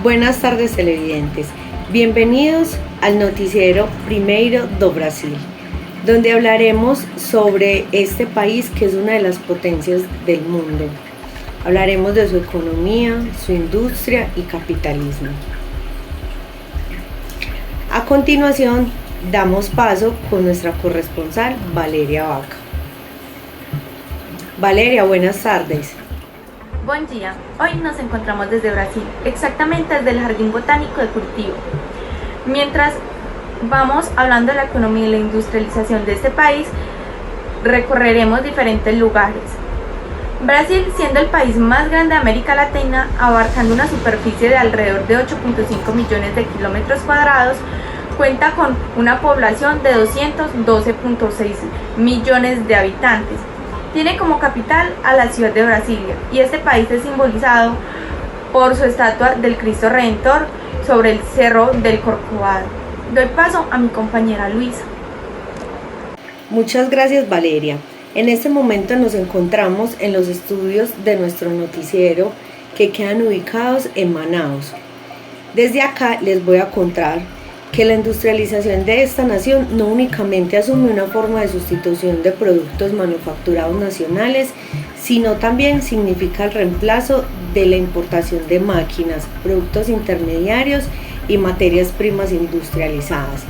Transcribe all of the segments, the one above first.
Buenas tardes, televidentes. Bienvenidos al noticiero Primeiro do Brasil, donde hablaremos sobre este país que es una de las potencias del mundo. Hablaremos de su economía, su industria y capitalismo. A continuación, damos paso con nuestra corresponsal Valeria Vaca. Valeria, buenas tardes. Buen día, hoy nos encontramos desde Brasil, exactamente desde el Jardín Botánico de Curitiba. Mientras vamos hablando de la economía y la industrialización de este país, recorreremos diferentes lugares. Brasil, siendo el país más grande de América Latina, abarcando una superficie de alrededor de 8.5 millones de kilómetros cuadrados, cuenta con una población de 212.6 millones de habitantes. Tiene como capital a la ciudad de Brasilia y este país es simbolizado por su estatua del Cristo Redentor sobre el Cerro del Corcovado. Doy paso a mi compañera Luisa. Muchas gracias, Valeria. En este momento nos encontramos en los estudios de nuestro noticiero que quedan ubicados en Manaus. Desde acá les voy a contar que la industrialización de esta nación no únicamente asume una forma de sustitución de productos manufacturados nacionales, sino también significa el reemplazo de la importación de máquinas, productos intermediarios y materias primas industrializadas.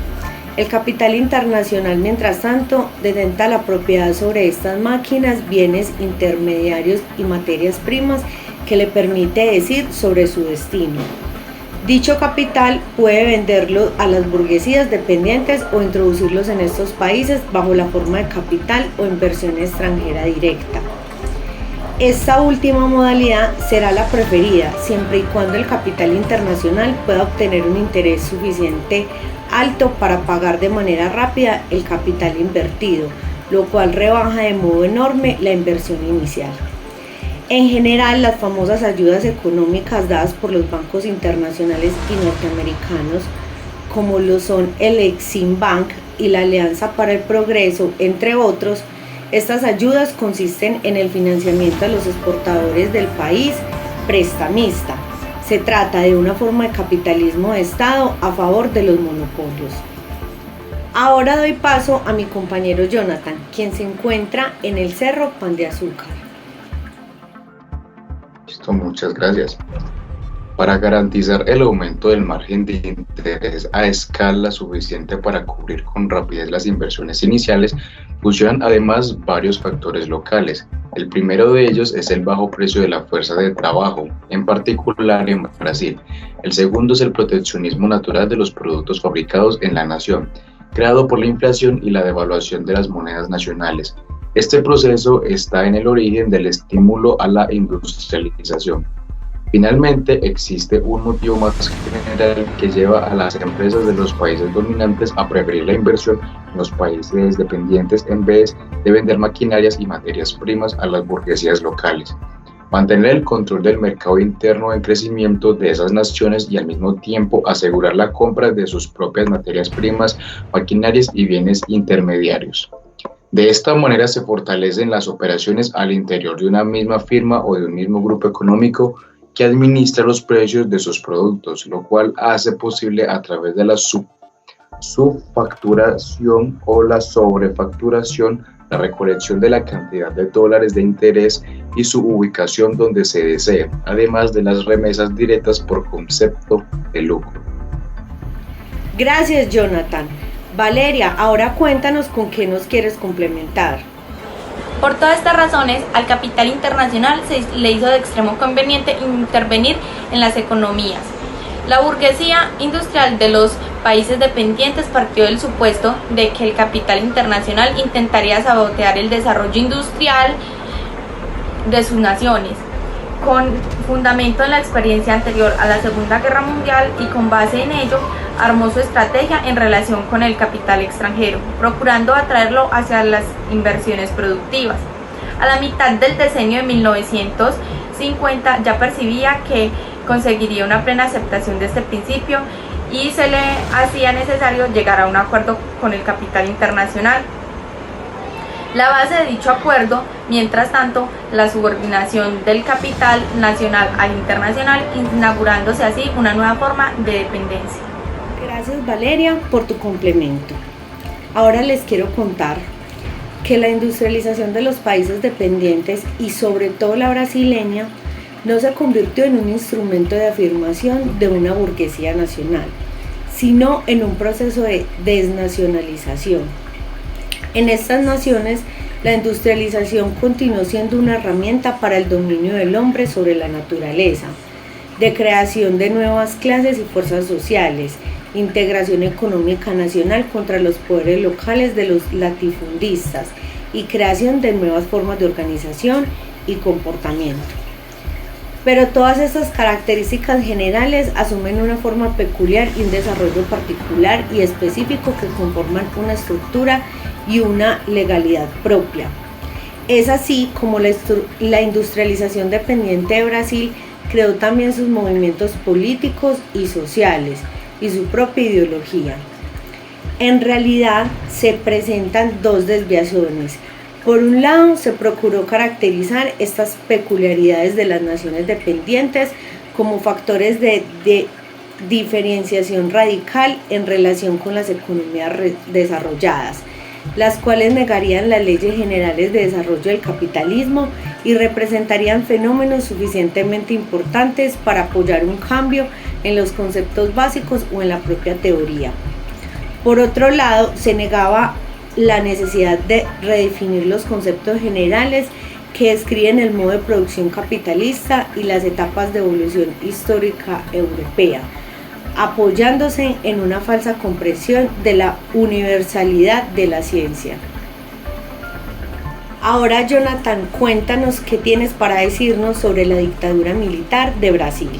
El capital internacional, mientras tanto, detenta la propiedad sobre estas máquinas, bienes intermediarios y materias primas que le permite decir sobre su destino. Dicho capital puede venderlo a las burguesías dependientes o introducirlos en estos países bajo la forma de capital o inversión extranjera directa. Esta última modalidad será la preferida siempre y cuando el capital internacional pueda obtener un interés suficiente alto para pagar de manera rápida el capital invertido, lo cual rebaja de modo enorme la inversión inicial. En general, las famosas ayudas económicas dadas por los bancos internacionales y norteamericanos, como lo son el Exim Bank y la Alianza para el Progreso, entre otros, estas ayudas consisten en el financiamiento a los exportadores del país prestamista. Se trata de una forma de capitalismo de Estado a favor de los monopolios. Ahora doy paso a mi compañero Jonathan, quien se encuentra en el Cerro Pan de Azúcar. Listo, muchas gracias. Para garantizar el aumento del margen de interés a escala suficiente para cubrir con rapidez las inversiones iniciales, funcionan además varios factores locales. El primero de ellos es el bajo precio de la fuerza de trabajo, en particular en Brasil. El segundo es el proteccionismo natural de los productos fabricados en la nación, creado por la inflación y la devaluación de las monedas nacionales. Este proceso está en el origen del estímulo a la industrialización. Finalmente, existe un motivo más general que lleva a las empresas de los países dominantes a preferir la inversión en los países dependientes en vez de vender maquinarias y materias primas a las burguesías locales. Mantener el control del mercado interno en crecimiento de esas naciones y al mismo tiempo asegurar la compra de sus propias materias primas, maquinarias y bienes intermediarios. De esta manera se fortalecen las operaciones al interior de una misma firma o de un mismo grupo económico que administra los precios de sus productos, lo cual hace posible a través de la subfacturación o la sobrefacturación la recolección de la cantidad de dólares de interés y su ubicación donde se desee, además de las remesas directas por concepto de lucro. Gracias, Jonathan. Valeria, ahora cuéntanos con qué nos quieres complementar. Por todas estas razones, al capital internacional se le hizo de extremo conveniente intervenir en las economías. La burguesía industrial de los países dependientes partió del supuesto de que el capital internacional intentaría sabotear el desarrollo industrial de sus naciones, con fundamento en la experiencia anterior a la Segunda Guerra Mundial y con base en ello, armó su estrategia en relación con el capital extranjero, procurando atraerlo hacia las inversiones productivas. A la mitad del decenio de 1950 ya percibía que conseguiría una plena aceptación de este principio y se le hacía necesario llegar a un acuerdo con el capital internacional. la base de dicho acuerdo. Mientras tanto, la subordinación del capital nacional al internacional, inaugurándose así una nueva forma de dependencia. Gracias, Valeria, por tu complemento. Ahora les quiero contar que la industrialización de los países dependientes y sobre todo la brasileña no se convirtió en un instrumento de afirmación de una burguesía nacional, sino en un proceso de desnacionalización. En estas naciones, la industrialización continuó siendo una herramienta para el dominio del hombre sobre la naturaleza, de creación de nuevas clases y fuerzas sociales, integración económica nacional contra los poderes locales de los latifundistas y creación de nuevas formas de organización y comportamiento. Pero todas estas características generales asumen una forma peculiar y un desarrollo particular y específico que conforman una estructura y una legalidad propia. Es así como la industrialización dependiente de Brasil creó también sus movimientos políticos y sociales y su propia ideología. En realidad se presentan dos desviaciones. Por un lado, se procuró caracterizar estas peculiaridades de las naciones dependientes como factores de diferenciación radical en relación con las economías desarrolladas, las cuales negarían las leyes generales de desarrollo del capitalismo y representarían fenómenos suficientemente importantes para apoyar un cambio en los conceptos básicos o en la propia teoría. Por otro lado, se negaba la necesidad de redefinir los conceptos generales que describen el modo de producción capitalista y las etapas de evolución histórica europea, apoyándose en una falsa comprensión de la universalidad de la ciencia. Ahora, Jonathan, cuéntanos qué tienes para decirnos sobre la dictadura militar de Brasil.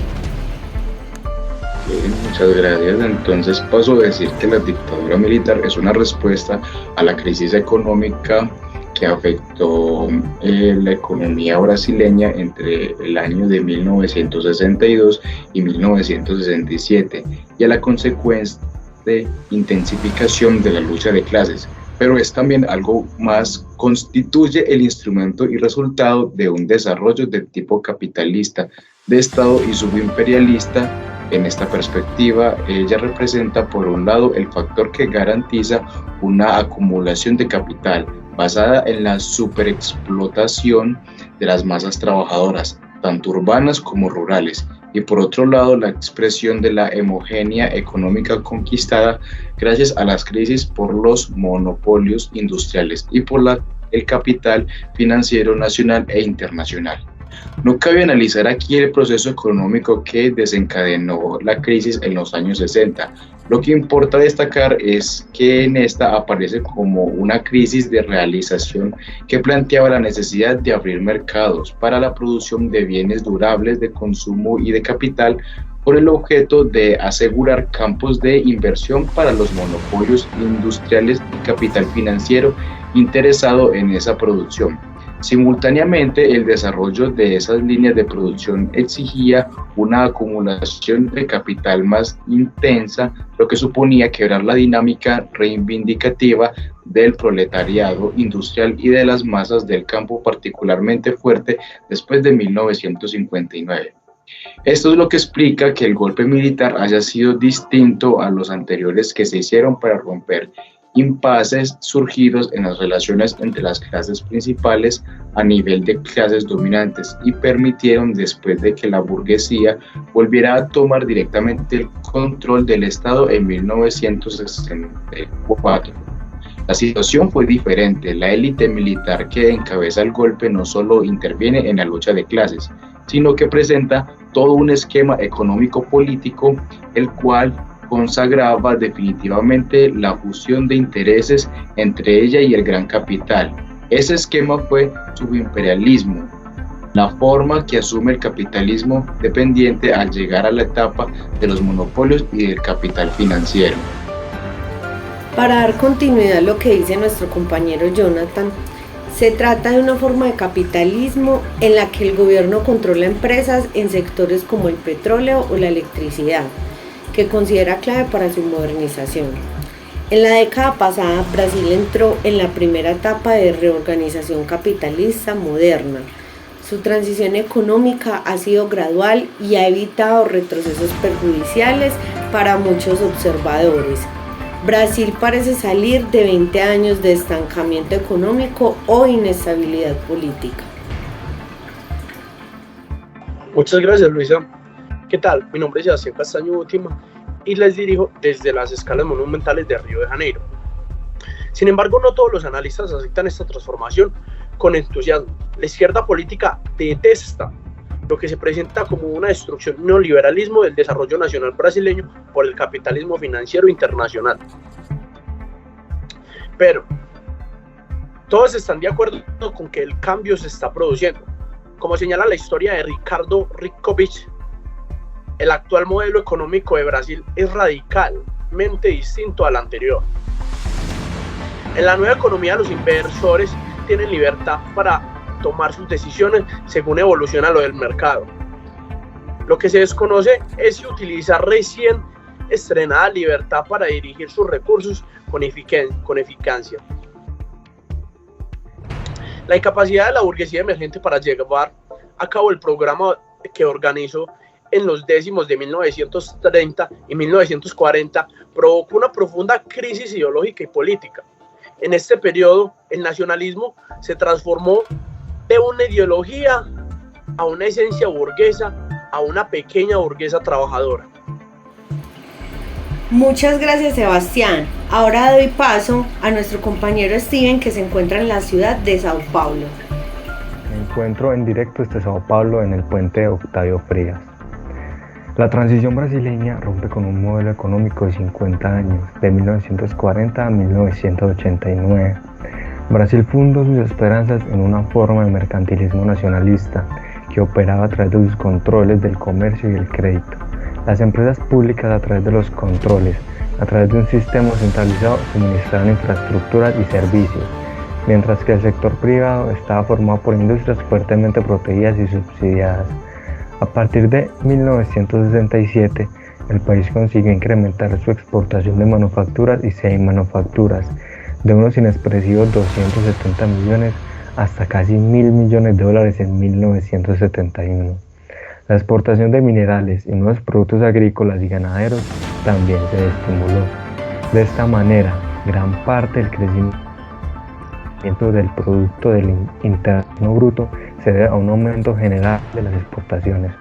Bien, muchas gracias. Entonces paso a decir que la dictadura militar es una respuesta a la crisis económica que afectó la economía brasileña entre el año de 1962 y 1967 y a la consecuente intensificación de la lucha de clases. Pero es también algo más, constituye el instrumento y resultado de un desarrollo de tipo capitalista, de Estado y subimperialista. En esta perspectiva, ella representa por un lado el factor que garantiza una acumulación de capital basada en la superexplotación de las masas trabajadoras, tanto urbanas como rurales, y por otro lado la expresión de la hegemonía económica conquistada gracias a las crisis por los monopolios industriales y por el capital financiero nacional e internacional. No cabe analizar aquí el proceso económico que desencadenó la crisis en los años 60. Lo que importa destacar es que en esta aparece como una crisis de realización que planteaba la necesidad de abrir mercados para la producción de bienes durables de consumo y de capital con el objeto de asegurar campos de inversión para los monopolios industriales y capital financiero interesado en esa producción. Simultáneamente, el desarrollo de esas líneas de producción exigía una acumulación de capital más intensa, lo que suponía quebrar la dinámica reivindicativa del proletariado industrial y de las masas del campo particularmente fuerte después de 1959. Esto es lo que explica que el golpe militar haya sido distinto a los anteriores que se hicieron para romper impases surgidos en las relaciones entre las clases principales a nivel de clases dominantes y permitieron, después de que la burguesía volviera a tomar directamente el control del Estado en 1964. La situación fue diferente. La élite militar que encabeza el golpe no solo interviene en la lucha de clases, sino que presenta todo un esquema económico-político, el cual consagraba definitivamente la fusión de intereses entre ella y el gran capital. Ese esquema fue subimperialismo, la forma que asume el capitalismo dependiente al llegar a la etapa de los monopolios y del capital financiero. Para dar continuidad a lo que dice nuestro compañero Jonathan, se trata de una forma de capitalismo en la que el gobierno controla empresas en sectores como el petróleo o la electricidad, que considera clave para su modernización. En la década pasada, Brasil entró en la primera etapa de reorganización capitalista moderna. Su transición económica ha sido gradual y ha evitado retrocesos perjudiciales para muchos observadores. Brasil parece salir de 20 años de estancamiento económico o inestabilidad política. Muchas gracias, Luisa. ¿Qué tal? Mi nombre es Sebastián Castaño Última y les dirijo desde las escalas monumentales de Río de Janeiro. Sin embargo, no todos los analistas aceptan esta transformación con entusiasmo. La izquierda política detesta lo que se presenta como una destrucción neoliberalismo del desarrollo nacional brasileño por el capitalismo financiero internacional. Pero todos están de acuerdo con que el cambio se está produciendo. Como señala la historia de Ricardo Riccovich, el actual modelo económico de Brasil es radicalmente distinto al anterior. En la nueva economía, los inversores tienen libertad para tomar sus decisiones según evoluciona lo del mercado. Lo que se desconoce es si utilizar recién estrenada libertad para dirigir sus recursos con eficacia. La incapacidad de la burguesía emergente para llevar a cabo el programa que organizó en los décimos de 1930 y 1940 provocó una profunda crisis ideológica y política. En este periodo, el nacionalismo se transformó de una ideología a una esencia burguesa, a una pequeña burguesa trabajadora. Muchas gracias, Sebastián. Ahora doy paso a nuestro compañero Steven, que se encuentra en la ciudad de Sao Paulo. Me encuentro en directo desde Sao Paulo en el puente Octavio Frías. La transición brasileña rompe con un modelo económico de 50 años, de 1940 a 1989. Brasil fundó sus esperanzas en una forma de mercantilismo nacionalista que operaba a través de sus controles del comercio y el crédito. Las empresas públicas, a través de los controles, a través de un sistema centralizado, suministraban infraestructuras y servicios, mientras que el sector privado estaba formado por industrias fuertemente protegidas y subsidiadas. A partir de 1967, el país consiguió incrementar su exportación de manufacturas y semimanufacturas de unos inexpresivos 270 millones hasta casi 1.000 millones de dólares en 1971. La exportación de minerales y nuevos productos agrícolas y ganaderos también se estimuló. De esta manera, gran parte del crecimiento del Producto del Interno Bruto se debe a un aumento general de las exportaciones.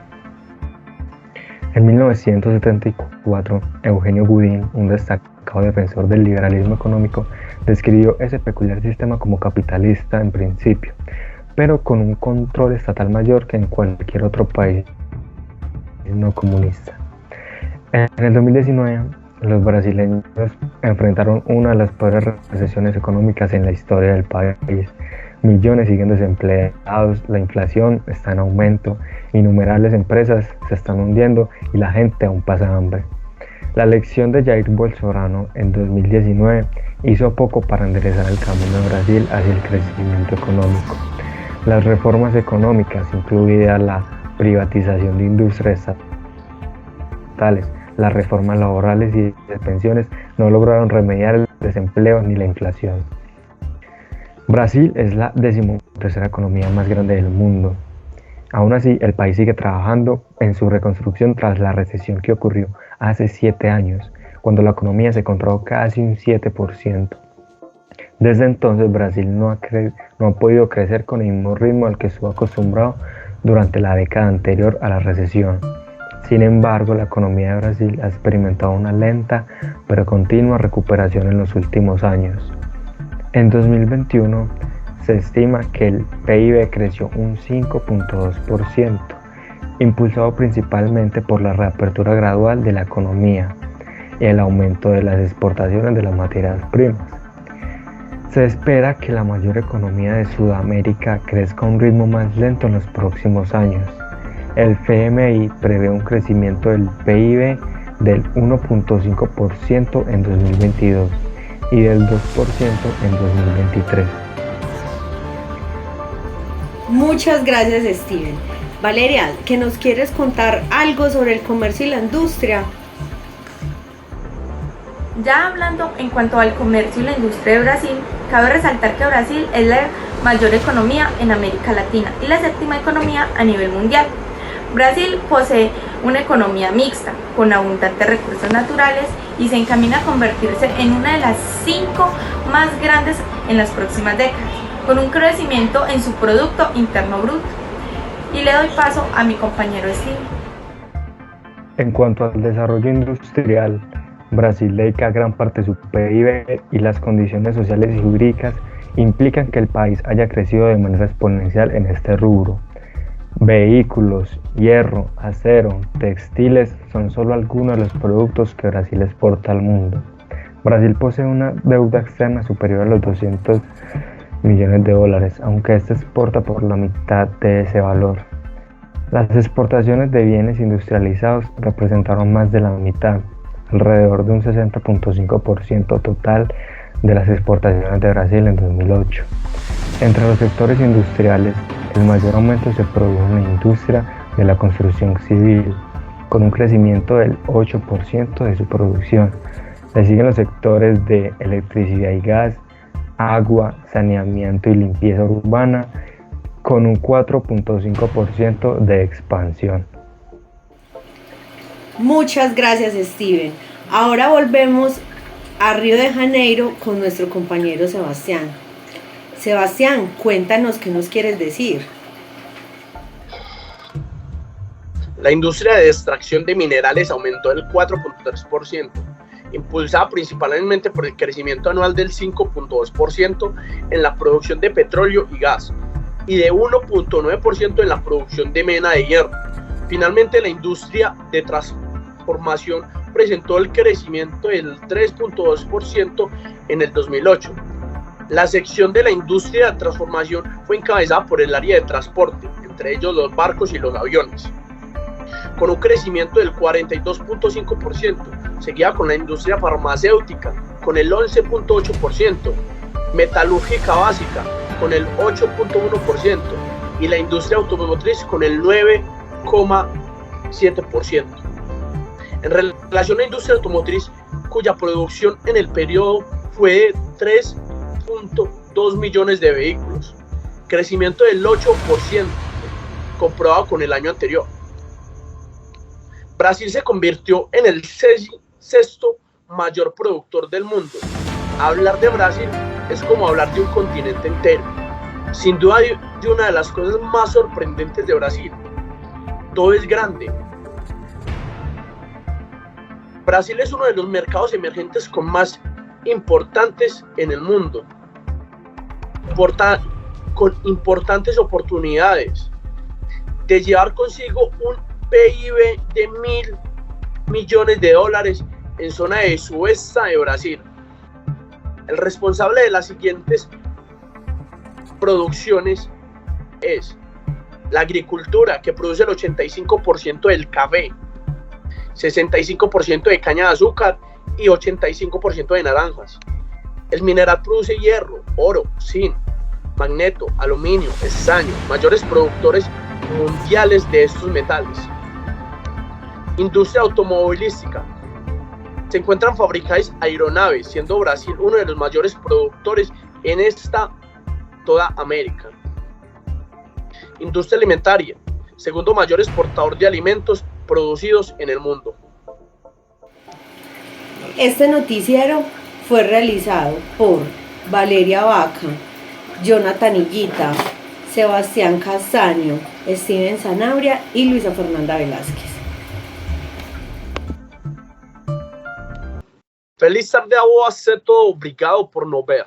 En 1974, Eugenio Gooding, un destacado defensor del liberalismo económico, describió ese peculiar sistema como capitalista en principio, pero con un control estatal mayor que en cualquier otro país no comunista. En el 2019, los brasileños enfrentaron una de las peores recesiones económicas en la historia del país. Millones siguen desempleados, la inflación está en aumento, innumerables empresas se están hundiendo y la gente aún pasa hambre. La elección de Jair Bolsonaro en 2019 hizo poco para enderezar el camino de Brasil hacia el crecimiento económico. Las reformas económicas, incluida la privatización de industrias estatales, las reformas laborales y de pensiones, no lograron remediar el desempleo ni la inflación. Brasil es la 13ª economía más grande del mundo. Aún así, el país sigue trabajando en su reconstrucción tras la recesión que ocurrió hace 7 años, cuando la economía se contrajo casi un 7%. Desde entonces, Brasil no ha podido crecer con el mismo ritmo al que estuvo acostumbrado durante la década anterior a la recesión. Sin embargo, la economía de Brasil ha experimentado una lenta pero continua recuperación en los últimos años. En 2021 se estima que el PIB creció un 5.2%, impulsado principalmente por la reapertura gradual de la economía y el aumento de las exportaciones de las materias primas. Se espera que la mayor economía de Sudamérica crezca a un ritmo más lento en los próximos años. El FMI prevé un crecimiento del PIB del 1.5% en 2022 y del 2% en 2023. Muchas gracias, Steven. Valeria, ¿que nos quieres contar algo sobre el comercio y la industria? Ya hablando en cuanto al comercio y la industria de Brasil, cabe resaltar que Brasil es la mayor economía en América Latina y la séptima economía a nivel mundial. Brasil posee una economía mixta, con abundantes recursos naturales y se encamina a convertirse en una de las 5 más grandes en las próximas décadas, con un crecimiento en su Producto Interno Bruto. Y le doy paso a mi compañero Steve. En cuanto al desarrollo industrial, Brasil dedica gran parte de su PIB y las condiciones sociales y jurídicas implican que el país haya crecido de manera exponencial en este rubro. Vehículos, hierro, acero, textiles son solo algunos de los productos que Brasil exporta al mundo. Brasil posee una deuda externa superior a los 200 millones de dólares, aunque este exporta por la mitad de ese valor. Las exportaciones de bienes industrializados representaron más de la mitad, alrededor de un 60.5% total de las exportaciones de Brasil en 2008. Entre los sectores industriales, el mayor aumento se produjo en la industria de la construcción civil, con un crecimiento del 8% de su producción. Le siguen los sectores de electricidad y gas, agua, saneamiento y limpieza urbana, con un 4.5% de expansión. Muchas gracias, Steven. Ahora volvemos a Río de Janeiro con nuestro compañero Sebastián. Sebastián, cuéntanos qué nos quieres decir. La industria de extracción de minerales aumentó el 4.3%, impulsada principalmente por el crecimiento anual del 5.2% en la producción de petróleo y gas y de 1.9% en la producción de mena de hierro. Finalmente, la industria de transformación presentó el crecimiento del 3.2% en el 2008. La sección de la industria de transformación fue encabezada por el área de transporte, entre ellos los barcos y los aviones, con un crecimiento del 42.5%, seguida con la industria farmacéutica, con el 11.8%, metalúrgica básica, con el 8.1%, y la industria automotriz con el 9.7%. En relación a la industria automotriz, cuya producción en el periodo fue de 3.2 millones de vehículos, crecimiento del 8%, comprobado con el año anterior. Brasil se convirtió en el sexto mayor productor del mundo. Hablar de Brasil es como hablar de un continente entero. Sin duda, de una de las cosas más sorprendentes de Brasil. Todo es grande. Brasil es uno de los mercados emergentes con más importantes en el mundo, con importantes oportunidades de llevar consigo un PIB de 1.000 millones de dólares en zona de sudeste de Brasil. El responsable de las siguientes producciones es la agricultura, que produce el 85% del café, 65% de caña de azúcar y 85% de naranjas. El mineral produce hierro, oro, zinc, magneto, aluminio, estaño, mayores productores mundiales de estos metales. Industria automovilística. Se encuentran fabricadas aeronaves, siendo Brasil uno de los mayores productores en toda América. Industria alimentaria. Segundo mayor exportador de alimentos producidos en el mundo. Este noticiero fue realizado por Valeria Vaca, Jonathan Higuita, Sebastián Castaño, Steven Sanabria y Luisa Fernanda Velázquez. Feliz tarde a você todo, obrigado por nos ver.